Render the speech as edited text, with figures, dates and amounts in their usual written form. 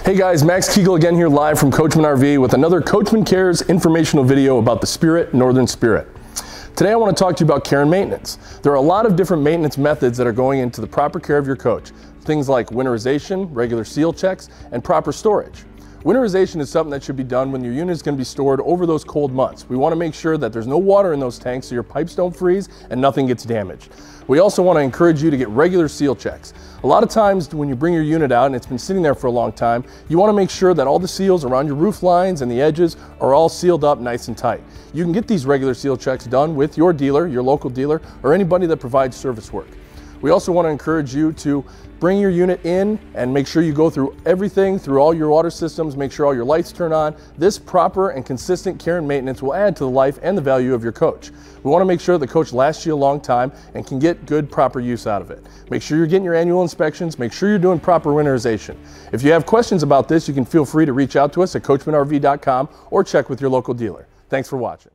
Hey guys, Max Kegel again here live from Coachmen RV with another Coachmen Cares informational video about the Spirit, Northern Spirit. Today I want to talk to you about care and maintenance. There are a lot of different maintenance methods that are going into the proper care of your coach. Things like winterization, regular seal checks, and proper storage. Winterization is something that should be done when your unit is going to be stored over those cold months. We want to make sure that there's no water in those tanks so your pipes don't freeze and nothing gets damaged. We also want to encourage you to get regular seal checks. A lot of times when you bring your unit out and it's been sitting there for a long time, you want to make sure that all the seals around your roof lines and the edges are all sealed up nice and tight. You can get these regular seal checks done with your dealer, your local dealer, or anybody that provides service work. We also want to encourage you to bring your unit in and make sure you go through everything, through all your water systems, make sure all your lights turn on. This proper and consistent care and maintenance will add to the life and the value of your coach. We want to make sure the coach lasts you a long time and can get good, proper use out of it. Make sure you're getting your annual inspections, make sure you're doing proper winterization. If you have questions about this, you can feel free to reach out to us at coachmenrv.com or check with your local dealer. Thanks for watching.